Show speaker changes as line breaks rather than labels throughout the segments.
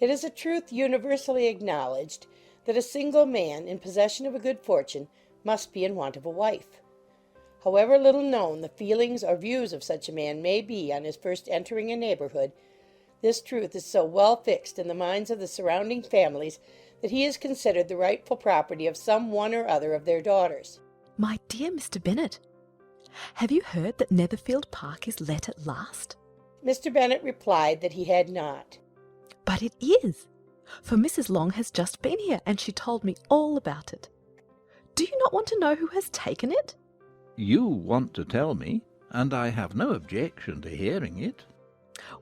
It is a truth universally acknowledged that a single man in possession of a good fortune must be in want of a wife. However little known the feelings or views of such a man may be on his first entering a neighbourhood, this truth is so well fixed in the minds of the surrounding families that he is considered the rightful property of some one or other of their daughters.
My dear Mr. Bennet, have you heard that Netherfield Park is let at last?
Mr. Bennet replied that he had not.
But it is, for Mrs. Long has just been here, and she told me all about it. Do you not want to know who has taken it?
You want to tell me, and I have no objection to hearing it.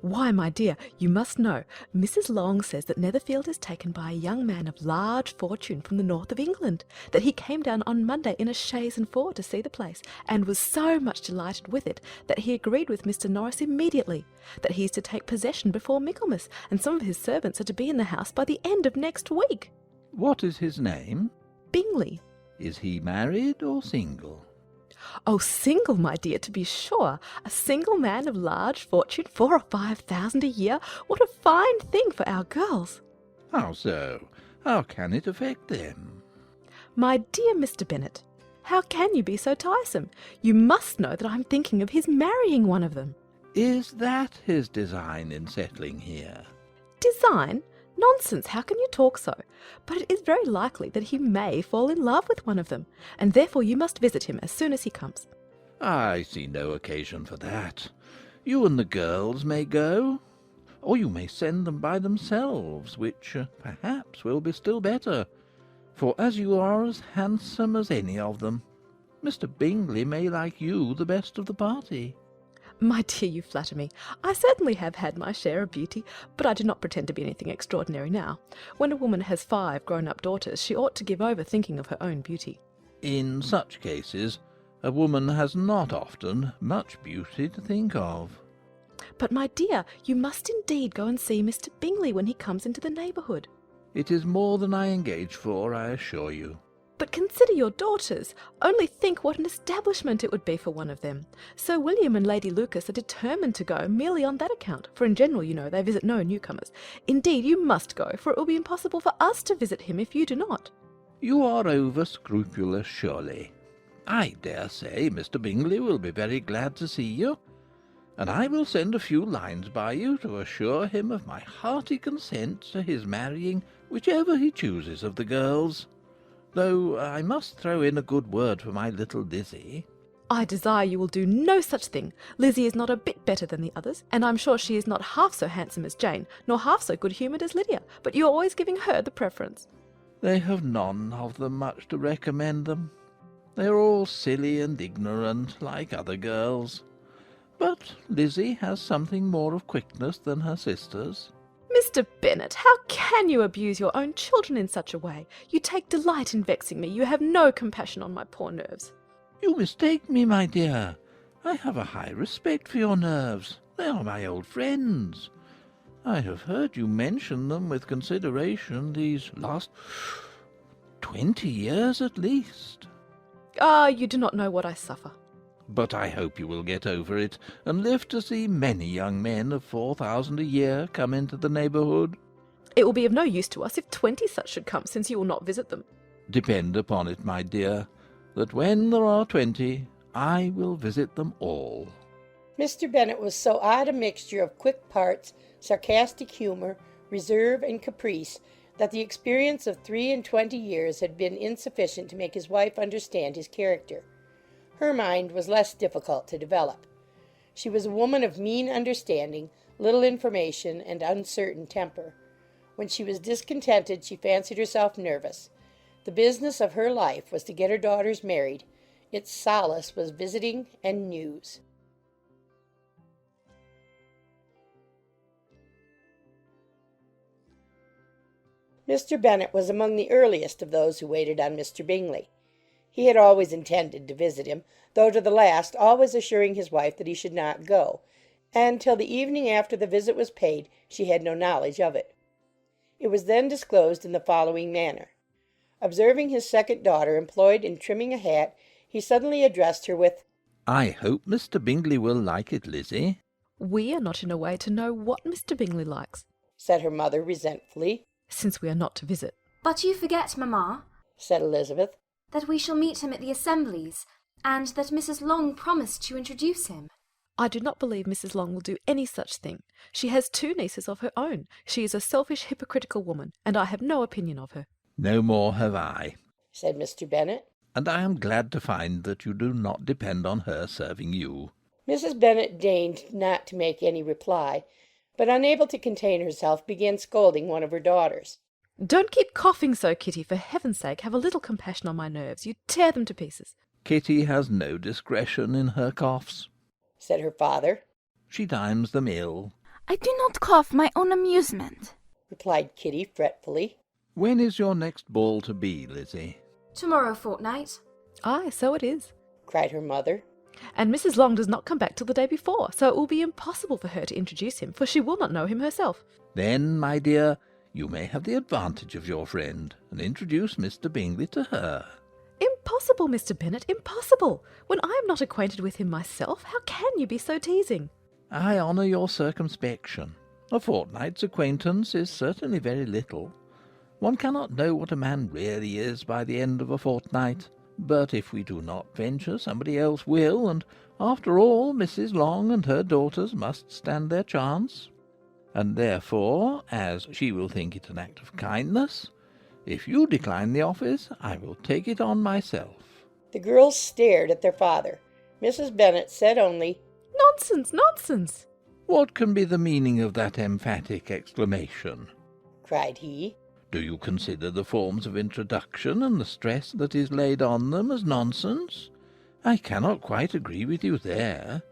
Why, my dear, you must know. Mrs. Long says that Netherfield is taken by a young man of large fortune from the north of England, that he came down on Monday in a chaise and four to see the place, and was so much delighted with it that he agreed with Mr. Norris immediately, that he is to take possession before Michaelmas, and some of his servants are to be in the house by the end of next week.
What is his name?
Bingley.
Is he married or single?
Oh, single, my dear, to be sure. A single man of large fortune, 4,000 or 5,000 a year. What a fine thing for our girls.
How so? How can it affect them?
My dear Mr. Bennet, how can you be so tiresome? You must know that I'm thinking of his marrying one of them.
Is that his design in settling here?
Design? Nonsense, how can you talk so? But it is very likely that he may fall in love with one of them, and therefore you must visit him as soon as he comes.
I see no occasion for that. You and the girls may go, or you may send them by themselves, which perhaps will be still better, for as you are as handsome as any of them, Mr. Bingley may like you the best of the party.
My dear, you flatter me. I certainly have had my share of beauty, but I do not pretend to be anything extraordinary now. When a woman has 5 grown-up daughters, she ought to give over thinking of her own beauty.
In such cases, a woman has not often much beauty to think of.
But, my dear, you must indeed go and see Mr. Bingley when he comes into the neighbourhood.
It is more than I engage for, I assure you.
But consider your daughters. Only think what an establishment it would be for one of them. Sir William and Lady Lucas are determined to go merely on that account, for in general, you know, they visit no newcomers. Indeed, you must go, for it will be impossible for us to visit him if you do not.
You are over-scrupulous, surely. I dare say Mr. Bingley will be very glad to see you, and I will send a few lines by you to assure him of my hearty consent to his marrying whichever he chooses of the girls. Though I must throw in a good word for my little Lizzie.
I desire you will do no such thing. Lizzie is not a bit better than the others, and I'm sure she is not half so handsome as Jane, nor half so good-humoured as Lydia, but you are always giving her the preference.
They have none of them much to recommend them. They are all silly and ignorant, like other girls. But Lizzie has something more of quickness than her sisters.
Mr. Bennet, how can you abuse your own children in such a way? You take delight in vexing me. You have no compassion on my poor nerves.
You mistake me, my dear. I have a high respect for your nerves. They are my old friends. I have heard you mention them with consideration these last 20 years at least.
Ah, you do not know what I suffer.
But I hope you will get over it, and live to see many young men of 4,000 a year come into the neighbourhood.
It will be of no use to us if 20 such should come, since you will not visit them.
Depend upon it, my dear, that when there are 20, I will visit them all.
Mr. Bennet was so odd a mixture of quick parts, sarcastic humour, reserve, and caprice, that the experience of 23 years had been insufficient to make his wife understand his character. Her mind was less difficult to develop. She was a woman of mean understanding, little information, and uncertain temper. When she was discontented, she fancied herself nervous. The business of her life was to get her daughters married. Its solace was visiting and news. Mr. Bennet was among the earliest of those who waited on Mr. Bingley. He had always intended to visit him, though to the last always assuring his wife that he should not go, and till the evening after the visit was paid she had no knowledge of it. It was then disclosed in the following manner. Observing his second daughter employed in trimming a hat, he suddenly addressed her with,
"I hope Mr. Bingley will like it, Lizzie."
We are not in a way to know what Mr. Bingley likes.
said her mother resentfully.
since we are not to visit.
But you forget, Mamma,
said Elizabeth.
that we shall meet him at the assemblies, and that Mrs. Long promised to introduce him.
I do not believe Mrs. Long will do any such thing. She has 2 nieces of her own. She is a selfish, hypocritical woman, and I have no opinion of her.
No more have I,
said Mr. Bennet.
and I am glad to find that you do not depend on her serving you.
Mrs. Bennet deigned not to make any reply, but unable to contain herself, began scolding one of her daughters.
Don't keep coughing so, Kitty. For heaven's sake, have a little compassion on my nerves. You tear them to pieces.
Kitty has no discretion in her coughs.
Said her father.
She times them ill.
I do not cough my own amusement,
replied Kitty fretfully.
When is your next ball to be, Lizzie?
Tomorrow fortnight.
Aye, so it is.
Cried her mother.
And Mrs. Long does not come back till the day before, so it will be impossible for her to introduce him, for she will not know him herself.
Then, my dear, you may have the advantage of your friend, and introduce Mr. Bingley to her.
Impossible, Mr. Bennet, impossible. When I am not acquainted with him myself, how can you be so teasing?
I honour your circumspection. A fortnight's acquaintance is certainly very little. One cannot know what a man really is by the end of a fortnight. But if we do not venture, somebody else will, and after all, Mrs. Long and her daughters must stand their chance. And therefore, as she will think it an act of kindness, if you decline the office, I will take it on myself.
The girls stared at their father. Mrs. Bennet said only,
Nonsense, nonsense.
What can be the meaning of that emphatic exclamation?
cried he.
Do you consider the forms of introduction and the stress that is laid on them as nonsense? I cannot quite agree with you there.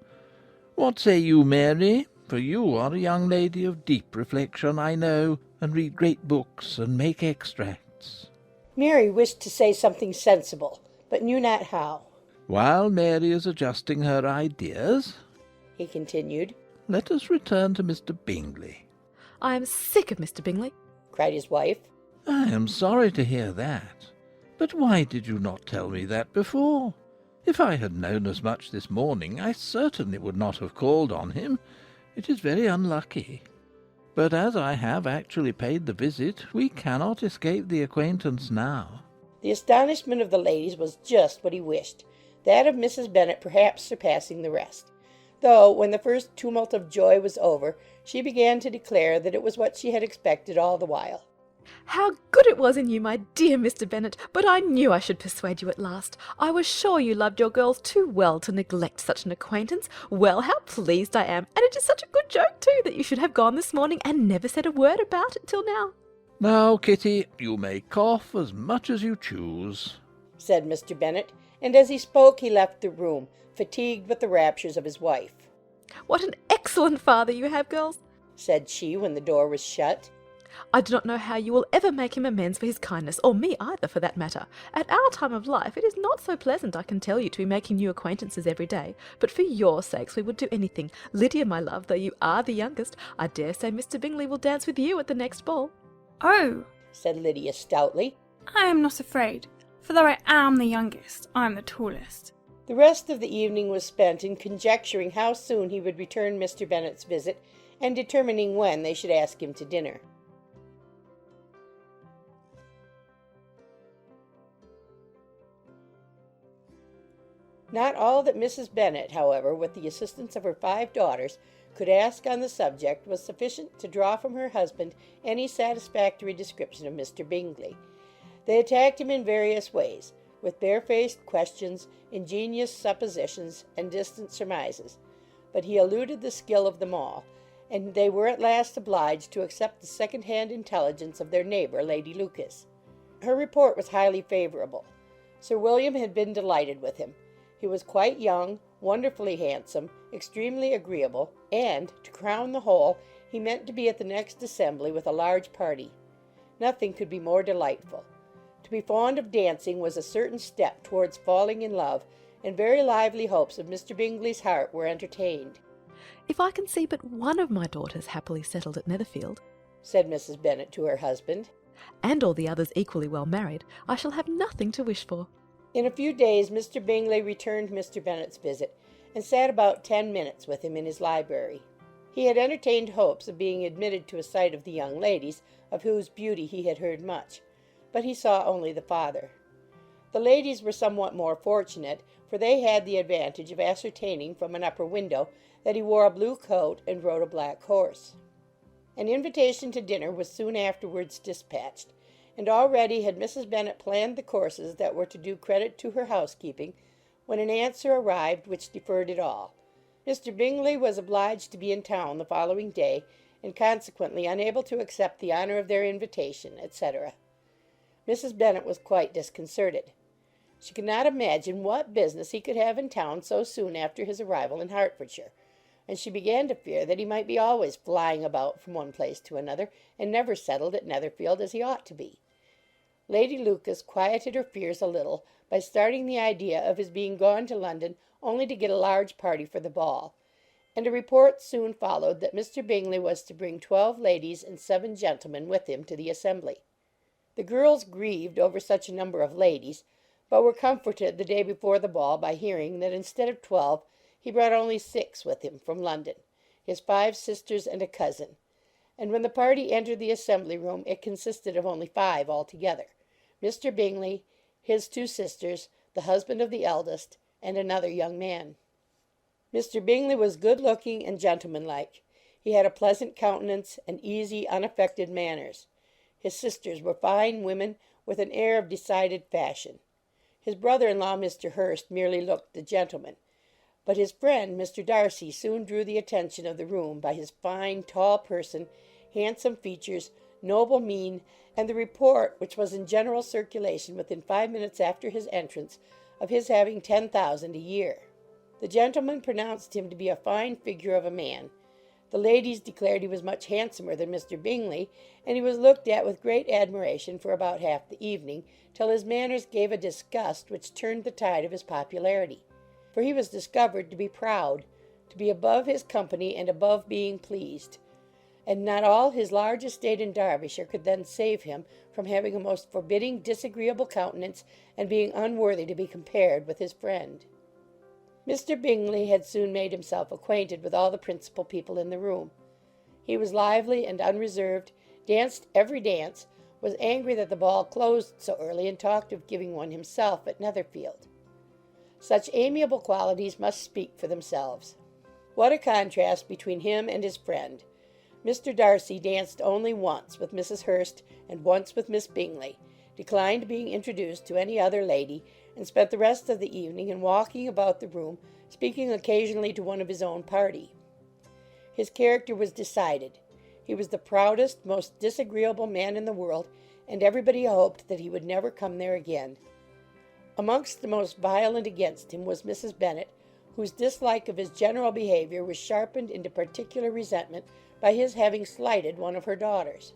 What say you, Mary? For you are a young lady of deep reflection, I know, and read great books and make extracts.
Mary wished to say something sensible, but knew not how.
While Mary is adjusting her ideas,
he continued,
let us return to Mr. Bingley.
I am sick of Mr. Bingley,
cried his wife.
I am sorry to hear that. But why did you not tell me that before? If I had known as much this morning, I certainly would not have called on him. It is very unlucky. But as I have actually paid the visit, we cannot escape the acquaintance now.
The astonishment of the ladies was just what he wished, that of Mrs. Bennet perhaps surpassing the rest, though when the first tumult of joy was over, she began to declare that it was what she had expected all the while.
How good it was in you, my dear Mr. Bennet, but I knew I should persuade you at last. I was sure you loved your girls too well to neglect such an acquaintance. Well, how pleased I am, and it is such a good joke too, that you should have gone this morning and never said a word about it till now.
Now, Kitty, you may cough as much as you choose,
said Mr. Bennet, and as he spoke he left the room, fatigued with the raptures of his wife.
What an excellent father you have, girls,
said she when the door was shut.
I do not know how you will ever make him amends for his kindness, or me either, for that matter. At our time of life it is not so pleasant, I can tell you, to be making new acquaintances every day. But for your sakes we would do anything. Lydia, my love, though you are the youngest, I dare say Mr. Bingley will dance with you at the next ball.
Oh,
said Lydia stoutly.
I am not afraid, for though I am the youngest, I am the tallest.
The rest of the evening was spent in conjecturing how soon he would return Mr. Bennet's visit, and determining when they should ask him to dinner. Not all that Mrs. Bennet, however, with the assistance of her 5 daughters, could ask on the subject was sufficient to draw from her husband any satisfactory description of Mr. Bingley. They attacked him in various ways, with barefaced questions, ingenious suppositions, and distant surmises, but he eluded the skill of them all, and they were at last obliged to accept the second-hand intelligence of their neighbour, Lady Lucas. Her report was highly favourable. Sir William had been delighted with him. He was quite young, wonderfully handsome, extremely agreeable, and, to crown the whole, he meant to be at the next assembly with a large party. Nothing could be more delightful. To be fond of dancing was a certain step towards falling in love, and very lively hopes of Mr. Bingley's heart were entertained.
If I can see but one of my daughters happily settled at Netherfield,
said Mrs. Bennet to her husband,
and all the others equally well married, I shall have nothing to wish for.
In a few days Mr. Bingley returned Mr. Bennet's visit, and sat about 10 minutes with him in his library. He had entertained hopes of being admitted to a sight of the young ladies, of whose beauty he had heard much, but he saw only the father. The ladies were somewhat more fortunate, for they had the advantage of ascertaining from an upper window that he wore a blue coat and rode a black horse. An invitation to dinner was soon afterwards dispatched, and already had Mrs. Bennet planned the courses that were to do credit to her housekeeping, when an answer arrived which deferred it all. Mr. Bingley was obliged to be in town the following day, and consequently unable to accept the honour of their invitation, etc. Mrs. Bennet was quite disconcerted. She could not imagine what business he could have in town so soon after his arrival in Hertfordshire, and she began to fear that he might be always flying about from one place to another, and never settled at Netherfield as he ought to be. Lady Lucas quieted her fears a little by starting the idea of his being gone to London only to get a large party for the ball, and a report soon followed that Mr. Bingley was to bring 12 ladies and 7 gentlemen with him to the assembly. The girls grieved over such a number of ladies, but were comforted the day before the ball by hearing that instead of 12 he brought only 6 with him from London, his 5 sisters and a cousin, and when the party entered the assembly room it consisted of only 5 altogether: Mr. Bingley, his 2 sisters, the husband of the eldest, and another young man. Mr. Bingley was good-looking and gentlemanlike. He had a pleasant countenance and easy, unaffected manners. His sisters were fine women with an air of decided fashion. His brother-in-law, Mr. Hurst, merely looked the gentleman, but his friend, Mr. Darcy, soon drew the attention of the room by his fine, tall person, handsome features, noble mien, and the report which was in general circulation within 5 minutes after his entrance of his having 10,000 a year. The gentlemen pronounced him to be a fine figure of a man. The ladies declared he was much handsomer than Mr. Bingley, and he was looked at with great admiration for about half the evening, till his manners gave a disgust which turned the tide of his popularity. For he was discovered to be proud, to be above his company and above being pleased, and not all his large estate in Derbyshire could then save him from having a most forbidding, disagreeable countenance, and being unworthy to be compared with his friend. Mr. Bingley had soon made himself acquainted with all the principal people in the room. He was lively and unreserved, danced every dance, was angry that the ball closed so early, and talked of giving one himself at Netherfield. Such amiable qualities must speak for themselves. What a contrast between him and his friend! Mr. Darcy danced only once with Mrs. Hurst and once with Miss Bingley, declined being introduced to any other lady, and spent the rest of the evening in walking about the room, speaking occasionally to one of his own party. His character was decided. He was the proudest, most disagreeable man in the world, and everybody hoped that he would never come there again. Amongst the most violent against him was Mrs. Bennet, whose dislike of his general behaviour was sharpened into particular resentment by his having slighted one of her daughters.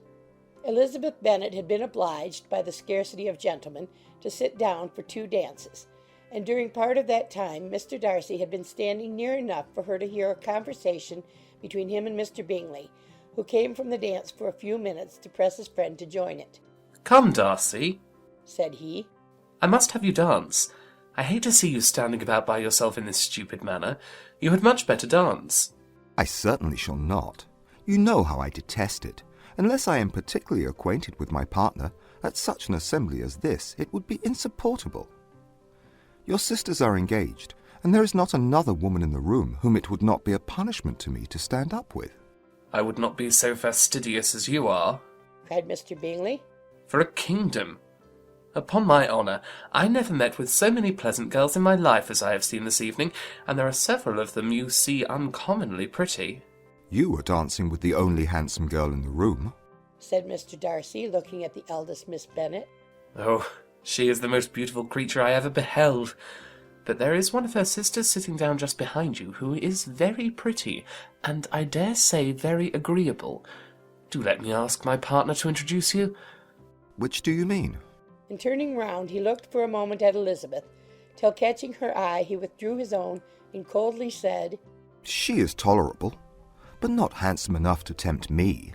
Elizabeth Bennet had been obliged, by the scarcity of gentlemen, to sit down for 2 dances, and during part of that time Mr. Darcy had been standing near enough for her to hear a conversation between him and Mr. Bingley, who came from the dance for a few minutes to press his friend to join it.
"Come, Darcy,"
said he.
"I must have you dance. I hate to see you standing about by yourself in this stupid manner. You had much better dance."
"I certainly shall not. You know how I detest it. Unless I am particularly acquainted with my partner, at such an assembly as this, it would be insupportable. Your sisters are engaged, and there is not another woman in the room whom it would not be a punishment to me to stand up with."
"I would not be so fastidious as you are,"
cried Mr. Bingley.
"for a kingdom. Upon my honour, I never met with so many pleasant girls in my life as I have seen this evening, and there are several of them you see uncommonly pretty."
"You were dancing with the only handsome girl in the room,"
said Mr. Darcy, looking at the eldest Miss Bennet.
"Oh, she is the most beautiful creature I ever beheld. But there is one of her sisters sitting down just behind you, who is very pretty, and I dare say very agreeable. Do let me ask my partner to introduce you."
"Which do you mean?"
And turning round, he looked for a moment at Elizabeth, till catching her eye, he withdrew his own, and coldly said,
"She is tolerable, but not handsome enough to tempt me.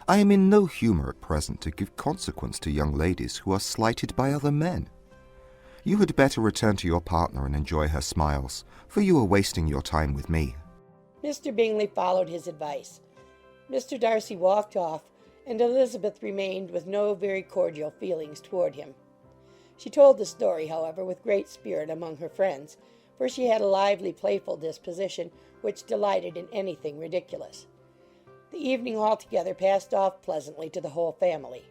I am in no humour at present to give consequence to young ladies who are slighted by other men. You had better return to your partner and enjoy her smiles, for you are wasting your time with me."
Mr. Bingley followed his advice. Mr. Darcy walked off, and Elizabeth remained with no very cordial feelings toward him. She told the story, however, with great spirit among her friends, for she had a lively, playful disposition, which delighted in anything ridiculous. The evening altogether passed off pleasantly to the whole family.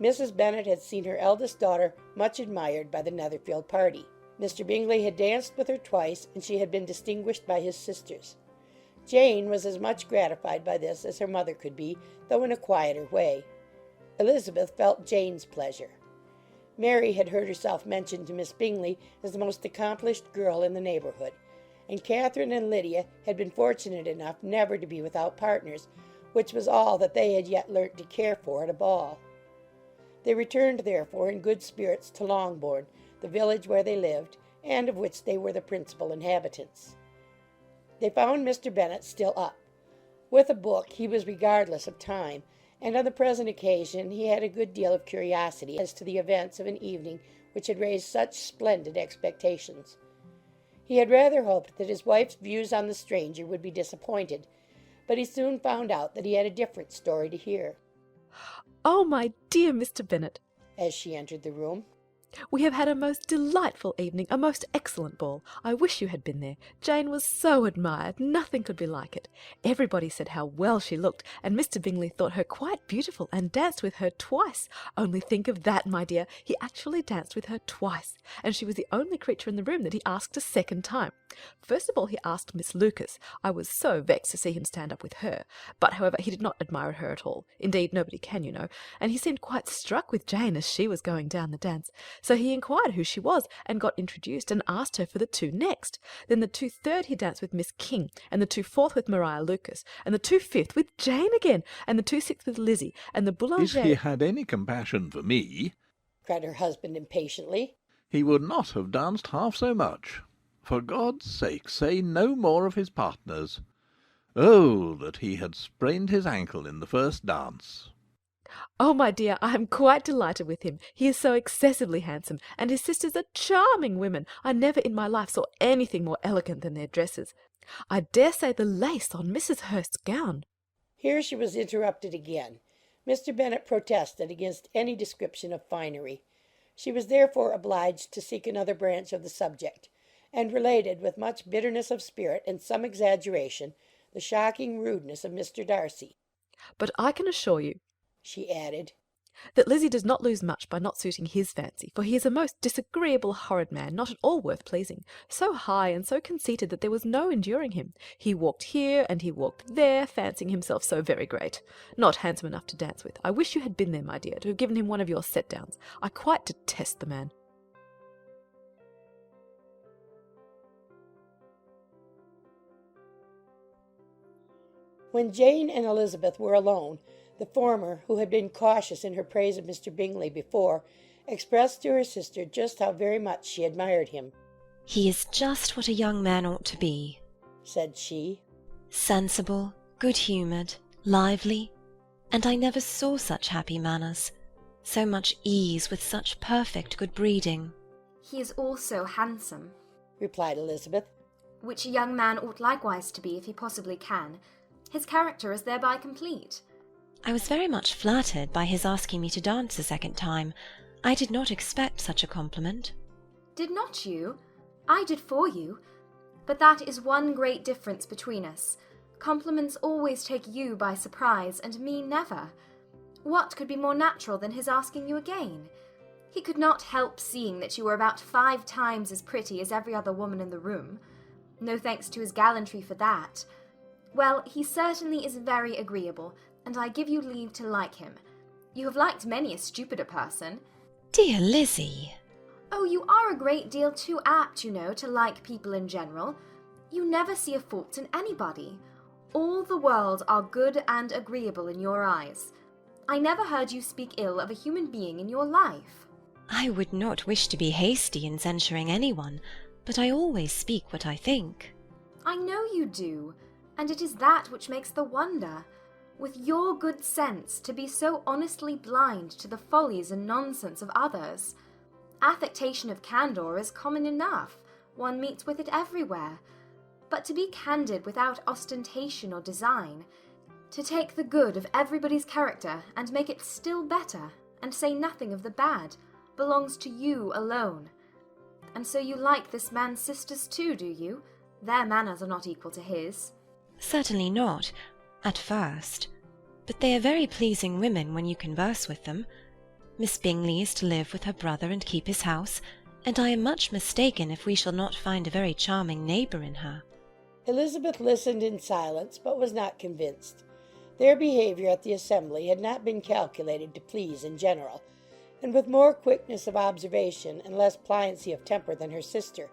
Mrs. Bennet had seen her eldest daughter much admired by the Netherfield party. Mr. Bingley had danced with her twice, and she had been distinguished by his sisters. Jane was as much gratified by this as her mother could be, though in a quieter way. Elizabeth felt Jane's pleasure. Mary had heard herself mentioned to Miss Bingley as the most accomplished girl in the neighbourhood, and Catherine and Lydia had been fortunate enough never to be without partners, which was all that they had yet learnt to care for at a ball. They returned, therefore, in good spirits to Longbourn, the village where they lived, and of which they were the principal inhabitants. They found Mr. Bennet still up. With a book he was regardless of time, and on the present occasion he had a good deal of curiosity as to the events of an evening which had raised such splendid expectations. He had rather hoped that his wife's views on the stranger would be disappointed, but he soon found out that he had a different story to hear.
"Oh, my dear Mr. Bennet,"
as she entered the room,
"we have had a most delightful evening, a most excellent ball. I wish you had been there. Jane was so admired, nothing could be like it. Everybody said how well she looked, and Mr. Bingley thought her quite beautiful, and danced with her twice. Only think of that, my dear, he actually danced with her twice, and she was the only creature in the room that he asked a second time. First of all he asked Miss Lucas. I was so vexed to see him stand up with her, but however he did not admire her at all. Indeed, nobody can, you know, and he seemed quite struck with Jane as she was going down the dance. So he inquired who she was, and got introduced, and asked her for the two next. Then the 2/3 he danced with Miss King, and the 2/4 with Maria Lucas, and the 2/5 with Jane again, and the 2/6 with Lizzie, and the Boulanger.
If he had any compassion for me,
cried her husband impatiently,
he would not have danced half so much. For God's sake, say no more of his partners. Oh, that he had sprained his ankle in the first dance.
"Oh, my dear, I am quite delighted with him. He is so excessively handsome, and his sisters are charming women. I never in my life saw anything more elegant than their dresses. I dare say the lace on Mrs. Hurst's gown—"
Here she was interrupted again. Mr. Bennet protested against any description of finery. She was therefore obliged to seek another branch of the subject, and related with much bitterness of spirit and some exaggeration the shocking rudeness of Mr. Darcy.
"But I can assure you,"
she added,
"that Lizzie does not lose much by not suiting his fancy, for he is a most disagreeable, horrid man, not at all worth pleasing, so high and so conceited that there was no enduring him. He walked here and he walked there, fancying himself so very great. Not handsome enough to dance with. I wish you had been there, my dear, to have given him one of your set-downs. I quite detest the man."
When Jane and Elizabeth were alone, the former, who had been cautious in her praise of Mr. Bingley before, expressed to her sister just how very much she admired him.
"He is just what a young man ought to be,"
said she.
"Sensible, good-humoured, lively, and I never saw such happy manners, so much ease with such perfect good breeding."
He is also handsome,
replied Elizabeth,
which a young man ought likewise to be if he possibly can. His character is thereby complete.
I was very much flattered by his asking me to dance a second time. I did not expect such a compliment.
Did not you? I did for you. But that is one great difference between us. Compliments always take you by surprise, and me never. What could be more natural than his asking you again? He could not help seeing that you were about 5 times as pretty as every other woman in the room. No thanks to his gallantry for that. Well, he certainly is very agreeable, and I give you leave to like him. You have liked many a stupider person.
Dear Lizzie!
Oh, you are a great deal too apt, you know, to like people in general. You never see a fault in anybody. All the world are good and agreeable in your eyes. I never heard you speak ill of a human being in your life.
I would not wish to be hasty in censuring anyone, but I always speak what I think.
I know you do, and it is that which makes the wonder. With your good sense, to be so honestly blind to the follies and nonsense of others. Affectation of candour is common enough. One meets with it everywhere. but to be candid without ostentation or design, to take the good of everybody's character and make it still better, and say nothing of the bad, belongs to you alone. And so you like this man's sisters too, do you? Their manners are not equal to his.
Certainly not, at first. But they are very pleasing women when you converse with them. Miss Bingley is to live with her brother and keep his house, and I am much mistaken if we shall not find a very charming neighbour in her.
Elizabeth listened in silence, but was not convinced. Their behaviour at the assembly had not been calculated to please in general, and with more quickness of observation and less pliancy of temper than her sister,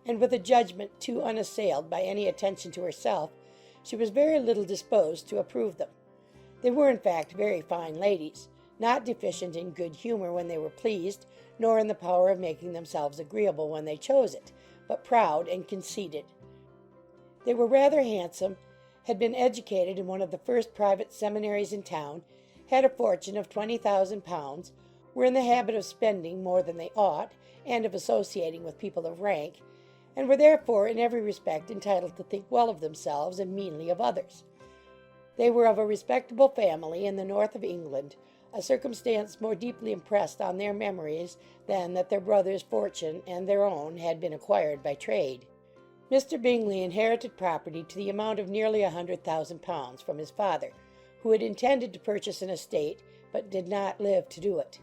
and with a judgment too unassailed by any attention to herself, she was very little disposed to approve them. They were in fact very fine ladies, not deficient in good humour when they were pleased, nor in the power of making themselves agreeable when they chose it, but proud and conceited. They were rather handsome, had been educated in one of the first private seminaries in town, had a fortune of £20,000, were in the habit of spending more than they ought, and of associating with people of rank, and were therefore in every respect entitled to think well of themselves and meanly of others. They were of a respectable family in the north of England, a circumstance more deeply impressed on their memories than that their brother's fortune and their own had been acquired by trade. Mr. Bingley inherited property to the amount of nearly £100,000 from his father, who had intended to purchase an estate, but did not live to do it.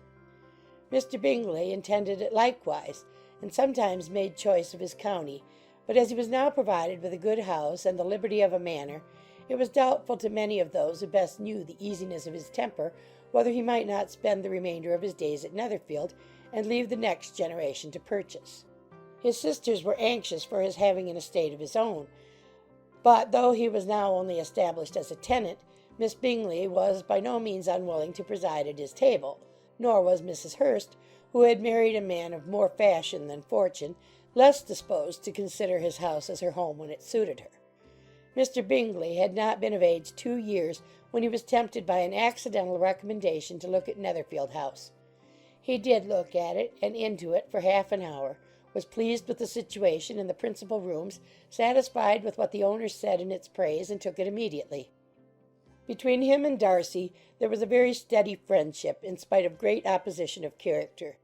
Mr. Bingley intended it likewise, and sometimes made choice of his county, but as he was now provided with a good house and the liberty of a manor, it was doubtful to many of those who best knew the easiness of his temper whether he might not spend the remainder of his days at Netherfield, and leave the next generation to purchase. His sisters were anxious for his having an estate of his own, but though he was now only established as a tenant, Miss Bingley was by no means unwilling to preside at his table, nor was Mrs. Hurst, who had married a man of more fashion than fortune, less disposed to consider his house as her home when it suited her. Mr. Bingley had not been of age 2 years when he was tempted by an accidental recommendation to look at Netherfield House. He did look at it and into it for half an hour, was pleased with the situation in the principal rooms, satisfied with what the owners said in its praise, and took it immediately. Between him and Darcy there was a very steady friendship, in spite of great opposition of character.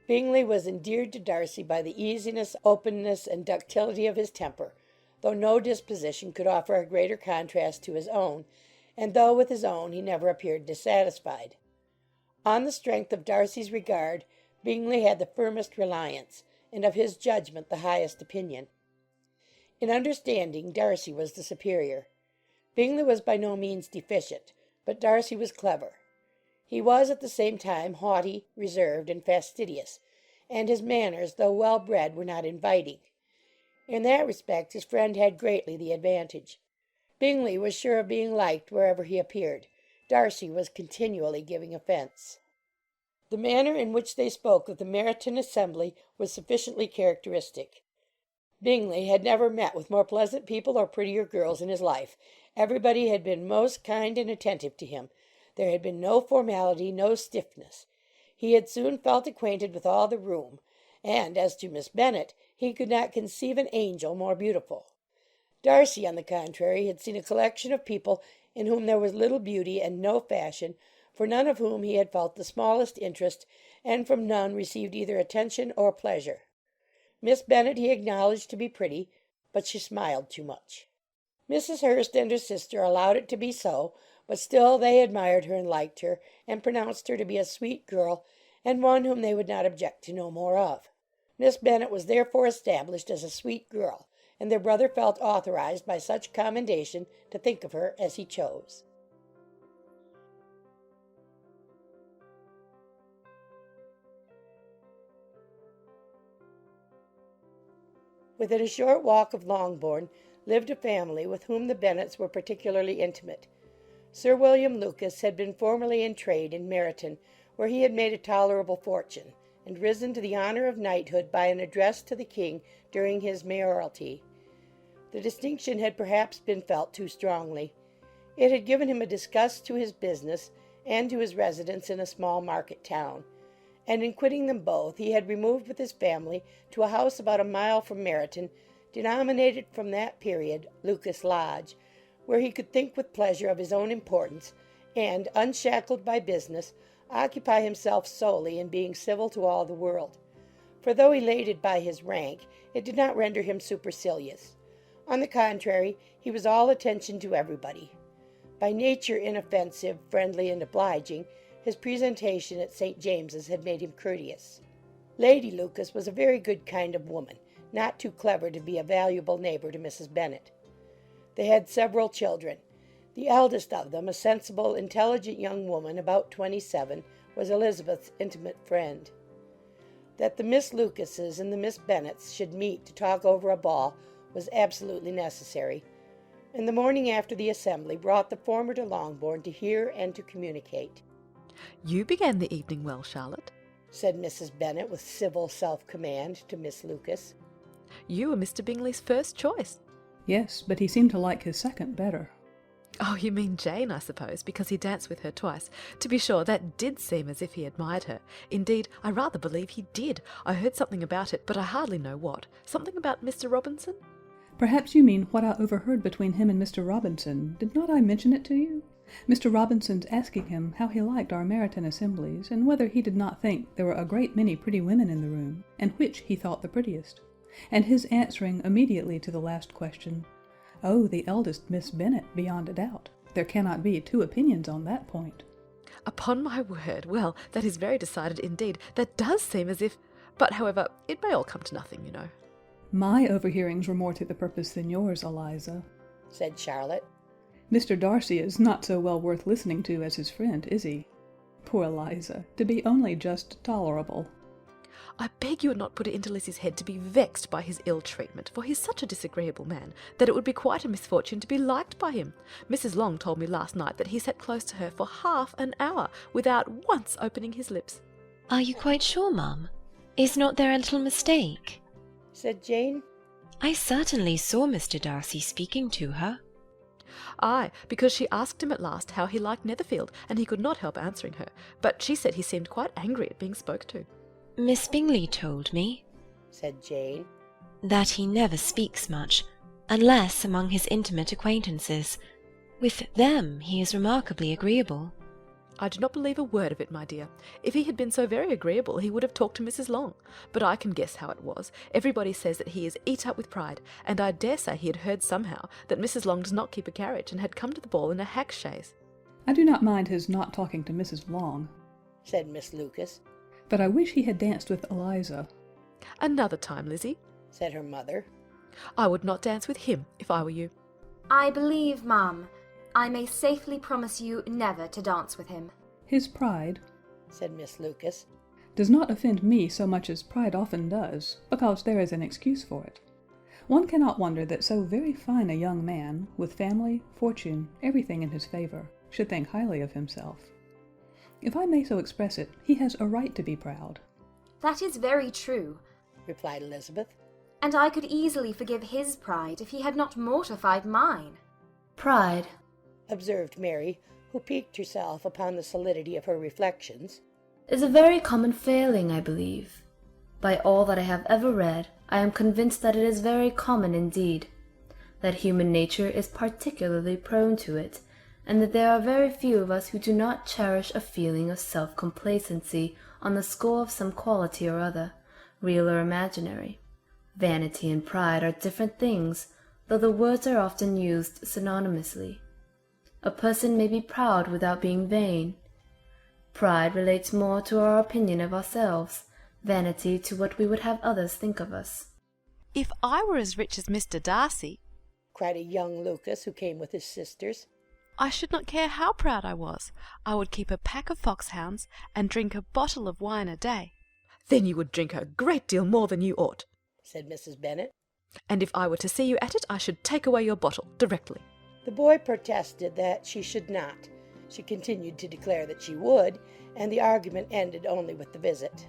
Bingley was endeared to Darcy by the easiness, openness, and ductility of his temper, though no disposition could offer a greater contrast to his own, and though with his own he never appeared dissatisfied. On the strength of Darcy's regard, Bingley had the firmest reliance, and of his judgment the highest opinion. In understanding, Darcy was the superior. Bingley was by no means deficient, but Darcy was clever. He was at the same time haughty, reserved, and fastidious, and his manners, though well bred, were not inviting. In that respect his friend had greatly the advantage. Bingley was sure of being liked wherever he appeared. Darcy was continually giving offence. The manner in which they spoke of the Meryton assembly was sufficiently characteristic. Bingley had never met with more pleasant people or prettier girls in his life. Everybody had been most kind and attentive to him. There had been no formality, no stiffness. He had soon felt acquainted with all the room, and as to Miss Bennet, he could not conceive an angel more beautiful. Darcy, on the contrary, had seen a collection of people in whom there was little beauty and no fashion, for none of whom he had felt the smallest interest, and from none received either attention or pleasure. Miss Bennet he acknowledged to be pretty, but she smiled too much. Mrs. Hurst and her sister allowed it to be so, but still they admired her and liked her, and pronounced her to be a sweet girl, and one whom they would not object to know more of. Miss Bennet was therefore established as a sweet girl, and their brother felt authorized by such commendation to think of her as he chose. Within a short walk of Longbourn lived a family with whom the Bennets were particularly intimate. Sir William Lucas had been formerly in trade in Meryton, where he had made a tolerable fortune, and risen to the honour of knighthood by an address to the king during his mayoralty. The distinction had perhaps been felt too strongly. It had given him a disgust to his business and to his residence in a small market town, and in quitting them both he had removed with his family to a house about a mile from Meryton, denominated from that period Lucas Lodge, where he could think with pleasure of his own importance, and, unshackled by business, occupy himself solely in being civil to all the world. For though elated by his rank, it did not render him supercilious. On the contrary, he was all attention to everybody. By nature inoffensive, friendly, and obliging, his presentation at St. James's had made him courteous. Lady Lucas was a very good kind of woman, not too clever to be a valuable neighbour to Mrs. Bennet. They had several children. The eldest of them, a sensible, intelligent young woman about 27, was Elizabeth's intimate friend. That the Miss Lucases and the Miss Bennets should meet to talk over a ball was absolutely necessary, and the morning after the assembly brought the former to Longbourn to hear and to communicate.
You began the evening well, Charlotte,
said Mrs. Bennet with civil self-command to Miss Lucas.
You were Mr. Bingley's first choice.
Yes, but he seemed to like his second better.
Oh, you mean Jane, I suppose, because he danced with her twice. To be sure, that did seem as if he admired her. Indeed, I rather believe he did. I heard something about it, but I hardly know what. Something about Mr. Robinson?
Perhaps you mean what I overheard between him and Mr. Robinson. Did not I mention it to you? Mr. Robinson's asking him how he liked our Meryton assemblies, and whether he did not think there were a great many pretty women in the room, and which he thought the prettiest, and his answering immediately to the last question, "Oh, the eldest Miss Bennet, beyond a doubt. There cannot be two opinions on that point."
Upon my word, well, that is very decided indeed. That does seem as if... But, however, it may all come to nothing, you know.
My overhearings were more to the purpose than yours, Eliza,
said Charlotte.
Mr. Darcy is not so well worth listening to as his friend, is he? Poor Eliza, to be only just tolerable.
I beg you would not put it into Lizzie's head to be vexed by his ill treatment, for he's such a disagreeable man that it would be quite a misfortune to be liked by him. Mrs. Long told me last night that he sat close to her for half an hour without once opening his lips.
Are you quite sure, ma'am? Is not there a little mistake?
Said Jane.
I certainly saw Mr. Darcy speaking to her.
Aye, because she asked him at last how he liked Netherfield, and he could not help answering her, but she said he seemed quite angry at being spoke to.
Miss Bingley told me,
said Jane,
that he never speaks much, unless among his intimate acquaintances. With them he is remarkably agreeable.
I do not believe a word of it, my dear. If he had been so very agreeable, he would have talked to Mrs. Long. But I can guess how it was. Everybody says that he is eat up with pride, and I dare say he had heard somehow that Mrs. Long does not keep a carriage, and had come to the ball in a hack chaise.
I do not mind his not talking to Mrs. Long,
said Miss Lucas,
but I wish he had danced with Eliza.
Another time, Lizzie,
said her mother.
I would not dance with him if I were you.
I believe, ma'am, I may safely promise you never to dance with him.
His pride,
said Miss Lucas,
does not offend me so much as pride often does, because there is an excuse for it. One cannot wonder that so very fine a young man, with family, fortune, everything in his favour, should think highly of himself. If I may so express it, he has a right to be proud.
That is very true,
replied Elizabeth,
and I could easily forgive his pride if he had not mortified mine.
Pride,
observed Mary, who piqued herself upon the solidity of her reflections,
is a very common failing, I believe. By all that I have ever read, I am convinced that it is very common indeed, that human nature is particularly prone to it, and that there are very few of us who do not cherish a feeling of self-complacency on the score of some quality or other, real or imaginary. Vanity and pride are different things, though the words are often used synonymously. A person may be proud without being vain. Pride relates more to our opinion of ourselves, vanity to what we would have others think of us.
If I were as rich as Mr. Darcy,
cried a young Lucas who came with his sisters,
I should not care how proud I was. I would keep a pack of foxhounds and drink a bottle of wine a day. Then you would drink a great deal more than you ought,
said Mrs. Bennet.
And if I were to see you at it, I should take away your bottle directly.
The boy protested that she should not. She continued to declare that she would, and the argument ended only with the visit.